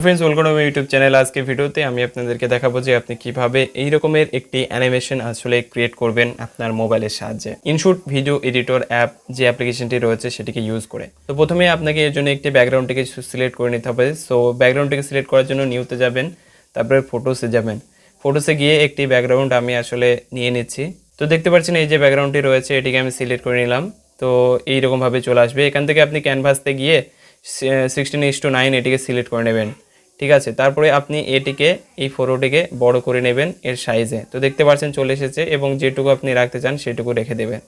Friends welcome to my YouTube channel. आज के ভিডিওতে আমি আপনাদেরকে দেখাবো যে আপনি কিভাবে এই রকমের একটি অ্যানিমেশন আসলে ক্রিয়েট করবেন আপনার মোবাইলের সাহায্যে ইনশুট ভিডিও এডিটর অ্যাপ যে অ্যাপ্লিকেশনটি রয়েছে সেটিকে ইউজ করে। তো প্রথমে আপনাকে এর জন্য একটি ব্যাকগ্রাউন্ডটিকে সিলেক্ট করে নিতে হবে। সো ব্যাকগ্রাউন্ডটিকে সিলেক্ট করার জন্য নিউতে যাবেন, তারপরে ফটোসে যাবেন। ফটোসে গিয়ে একটি ব্যাকগ্রাউন্ড আমি আসলে নিয়ে নিচ্ছি। তো দেখতে পাচ্ছেন এই যে ব্যাকগ্রাউন্ডটি রয়েছে এটিকে আমি সিলেক্ট করে নিলাম। তো এই রকমভাবে চলে আসবে। এখান থেকে আপনি ক্যানভাসতে গিয়ে 16:9 এটিকে সিলেক্ট করে নেবেন। ঠিক আছে, তারপরে আপনি এটিকে এই ফটোটিকে বড় করে নেবেন এর সাইজে। তো দেখতে পাচ্ছেন চলে এসেছে এবং যেটুকু আপনি রাখতে চান সেটুকু রেখে দেবেন।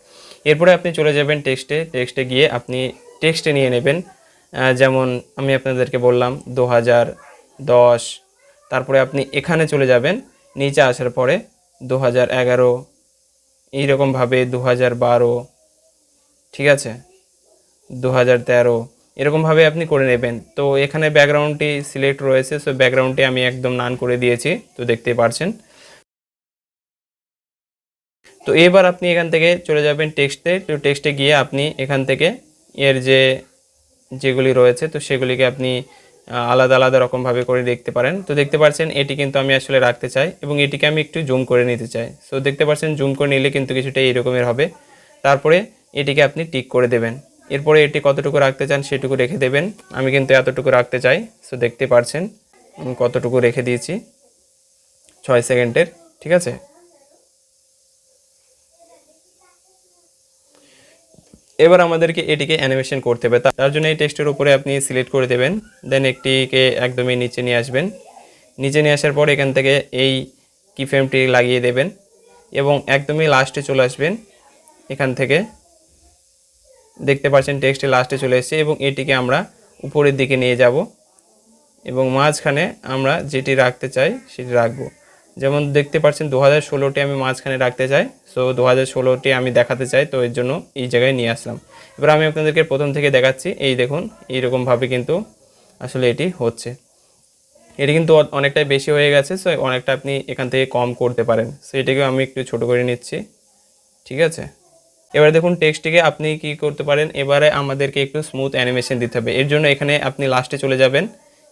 এরপরে আপনি চলে যাবেন টেক্সটে গিয়ে আপনি টেক্সটে নিয়ে নেবেন। যেমন আমি আপনাদেরকে বললাম 2010। তারপরে আপনি এখানে চলে যাবেন, নিচে আসার পরে 2011 এইরকমভাবে 2012, ঠিক আছে, 2013 এরকমভাবে আপনি করে নেবেন। তো এখানে ব্যাকগ্রাউন্ডটি সিলেক্ট রয়েছে, সো ব্যাকগ্রাউন্ডটি আমি একদম নান করে দিয়েছি, তো দেখতেই পারছেন। তো এবার আপনি এখান থেকে চলে যাবেন টেক্সটে। তো টেক্সটে গিয়ে আপনি এখান থেকে এর যেগুলি রয়েছে তো সেগুলিকে আপনি আলাদা আলাদা রকমভাবে করে দেখতে পারেন। তো দেখতে পাচ্ছেন এটি কিন্তু আমি আসলে রাখতে চাই এবং এটিকে আমি একটু জুম করে নিতে চাই। সো দেখতে পাচ্ছেন জুম করে নিলে কিন্তু কিছুটা এইরকমের হবে। তারপরে এটিকে আপনি টিক করে দেবেন। এরপরে এটি কতটুকু রাখতে চান সেটুকু রেখে দেবেন। আমি কিন্তু এতটুকু রাখতে চাই। সো দেখতে পাচ্ছেন আমি কতটুকু রেখে দিয়েছি, 6 সেকেন্ডের, ঠিক আছে। এবার আমাদেরকে এটিকে অ্যানিমেশন করতে হবে। তার জন্য এই টেক্সটের উপরে আপনি সিলেক্ট করে দেবেন, দেন একটিকে একদমই নিচে নিয়ে আসবেন। নিচে নিয়ে আসার পর এখান থেকে এই কি ফ্রেমটি লাগিয়ে দেবেন এবং একদমই লাস্টে চলে আসবেন। এখান থেকে দেখতে পাচ্ছেন টেক্সটে লাস্টে চলে এসেছে এবং এটিকে আমরা উপরের দিকে নিয়ে যাব এবং মাঝখানে আমরা যেটি রাখতে চাই সেটি রাখবো। যেমন দেখতে পাচ্ছেন 2016টি আমি মাঝখানে রাখতে চাই। সো 2016টি আমি দেখাতে চাই, তো এর জন্য এই জায়গায় নিয়ে আসলাম। এবার আমি আপনাদেরকে প্রথম থেকে দেখাচ্ছি। এই দেখুন এইরকমভাবে কিন্তু আসলে এটি হচ্ছে। এটি কিন্তু অনেকটাই বেশি হয়ে গেছে, সো অনেকটা আপনি এখান থেকে কম করতে পারেন। সো এটাকে আমি একটু ছোট করে নিচ্ছি, ঠিক আছে। এবার দেখুন টেক্সটটিকে আপনি কি করতে পারেন, এবারে আমাদেরকে একটু স্মুথ অ্যানিমেশন দিতে হবে। এর জন্য এখানে আপনি লাস্টে চলে যাবেন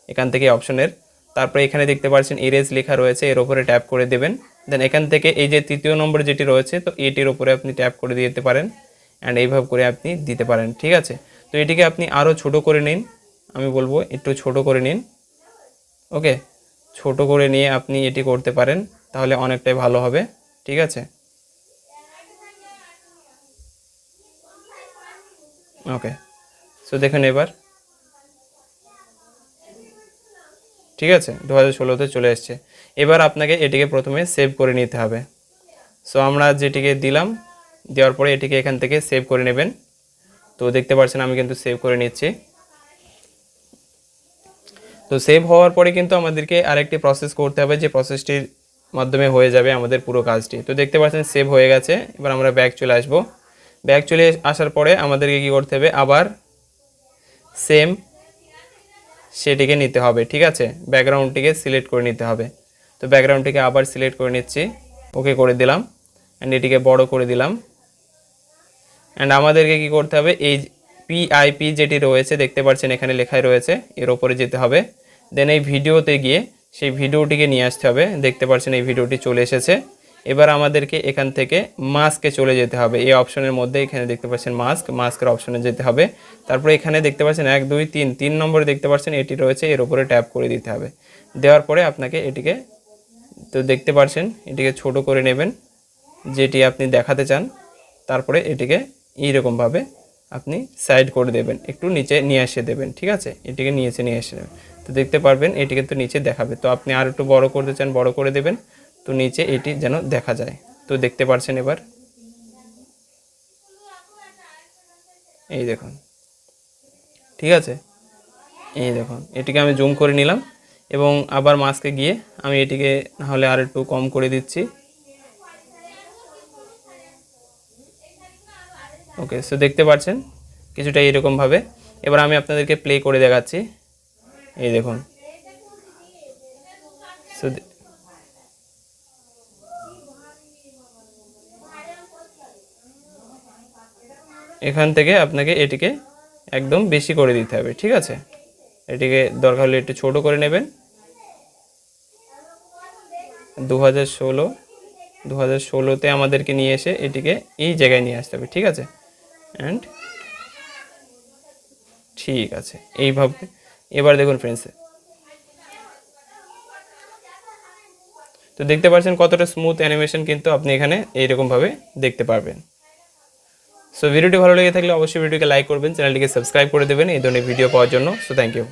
এখান থেকে অপশনের, তারপরে এখানে দেখতে পাচ্ছেন ইরেজ লেখা রয়েছে, এর উপরে ট্যাপ করে দেবেন। দেন এখান থেকে এই যে তৃতীয় নম্বর যেটি রয়েছে তো এটির উপরে আপনি ট্যাপ করে দিতে পারেন অ্যান্ড এইভাবে করে আপনি দিতে পারেন, ঠিক আছে। তো এটিকে আপনি আরও ছোট করে নিন, আমি বলবো একটু ছোট করে নিন। ওকে, ছোট করে নিয়ে আপনি এটি করতে পারেন, তাহলে অনেকটাই ভালো হবে, ঠিক আছে। ওকে, সো দেখুন এবার ঠিক আছে 2016তে চলে এসছে। এবার আপনাকে এটিকে প্রথমে সেভ করে নিতে হবে। সো আমরা যেটিকে দিলাম, দেওয়ার পরে এটিকে এখান থেকে সেভ করে নেবেন। তো দেখতে পাচ্ছেন আমি কিন্তু সেভ করে নিচ্ছি। তো সেভ হওয়ার পরে কিন্তু আমাদেরকে আরেকটি প্রসেস করতে হবে, যে প্রসেসটির মাধ্যমে হয়ে যাবে আমাদের পুরো কাজটি। তো দেখতে পাচ্ছেন সেভ হয়ে গেছে। এবার আমরা ব্যাক চলে আসব। ব্যাক চলে আসার পরে আমাদেরকে কি করতে হবে, আবার সেম সেটিকে নিতে হবে, ঠিক আছে। ব্যাকগ্রাউন্ডটিকে সিলেক্ট করে নিতে হবে। তো ব্যাকগ্রাউন্ডটিকে আবার সিলেক্ট করে নিচ্ছি, ওকে করে দিলাম অ্যান্ড এটিকে বড় করে দিলাম। অ্যান্ড আমাদেরকে কি করতে হবে, এই পিআইপি যেটি রয়েছে দেখতে পাচ্ছেন এখানে লেখাই রয়েছে, এর ওপরে যেতে হবে। দেন এই ভিডিওতে গিয়ে সেই ভিডিওটিকে নিয়ে আসতে হবে। দেখতে পাচ্ছেন এই ভিডিওটি চলে এসেছে। এবার আমাদেরকে এখান থেকে মাস্কে চলে যেতে হবে। এই অপশনের মধ্যে এখানে দেখতে পাচ্ছেন মাস্কের অপশনে যেতে হবে। তারপরে এখানে দেখতে পাচ্ছেন 1 2 3 নম্বরে দেখতে পাচ্ছেন এটি রয়েছে, এর উপরে ট্যাপ করে দিতে হবে। দেওয়ার পরে আপনাকে এটিকে, তো দেখতে পাচ্ছেন এটিকে ছোট করে নেবেন যেটি আপনি দেখাতে চান। তারপরে এটিকে এইরকমভাবে আপনি সাইড করে দেবেন, একটু নিচে নিয়ে এসে দেবেন, ঠিক আছে। এটিকে নিচে নিয়ে এসে দেবেন, তো দেখতে পারবেন এটি কিন্তু নিচে দেখাবে। তো আপনি আর একটু বড় করতে চান বড় করে দেবেন, তো নিচে এটি যেন দেখা যায়। তো দেখতে পাচ্ছেন এবার এই দেখুন, ঠিক আছে। এই দেখুন এটিকে আমি জুম করে নিলাম এবং আবার মাস্কে গিয়ে আমি এটিকে নাহলে আর একটু কম করে দিচ্ছি। ওকে, সো দেখতে পাচ্ছেন কিছুটা এইরকমভাবে। এবার আমি আপনাদেরকে প্লে করে দেখাচ্ছি। এই দেখুন, সো এখান থেকে আপনাকে এটিকে একদম বেশি করে দিতে হবে, ঠিক আছে। এটিকে দরকার হলে একটু ছোট করে নেবেন। 2016তে আমাদেরকে নিয়ে এসে এটিকে এই জায়গায় নিয়ে আসতে হবে, ঠিক আছে। অ্যান্ড ঠিক আছে, এইভাবে এবার দেখুন ফ্রেন্ডস, তো দেখতে পাচ্ছেন কতটা স্মুথ অ্যানিমেশন কিন্তু আপনি এখানে এইরকমভাবে দেখতে পারবেন। সো ভিডিওটি ভালো লেগে থাকলে অবশ্যই ভিডিওকে লাইক করবেন, চ্যানেলটিকে সাবস্ক্রাইব করে দেবেন এই ধরনের ভিডিও পাওয়ার জন্য। So thank you.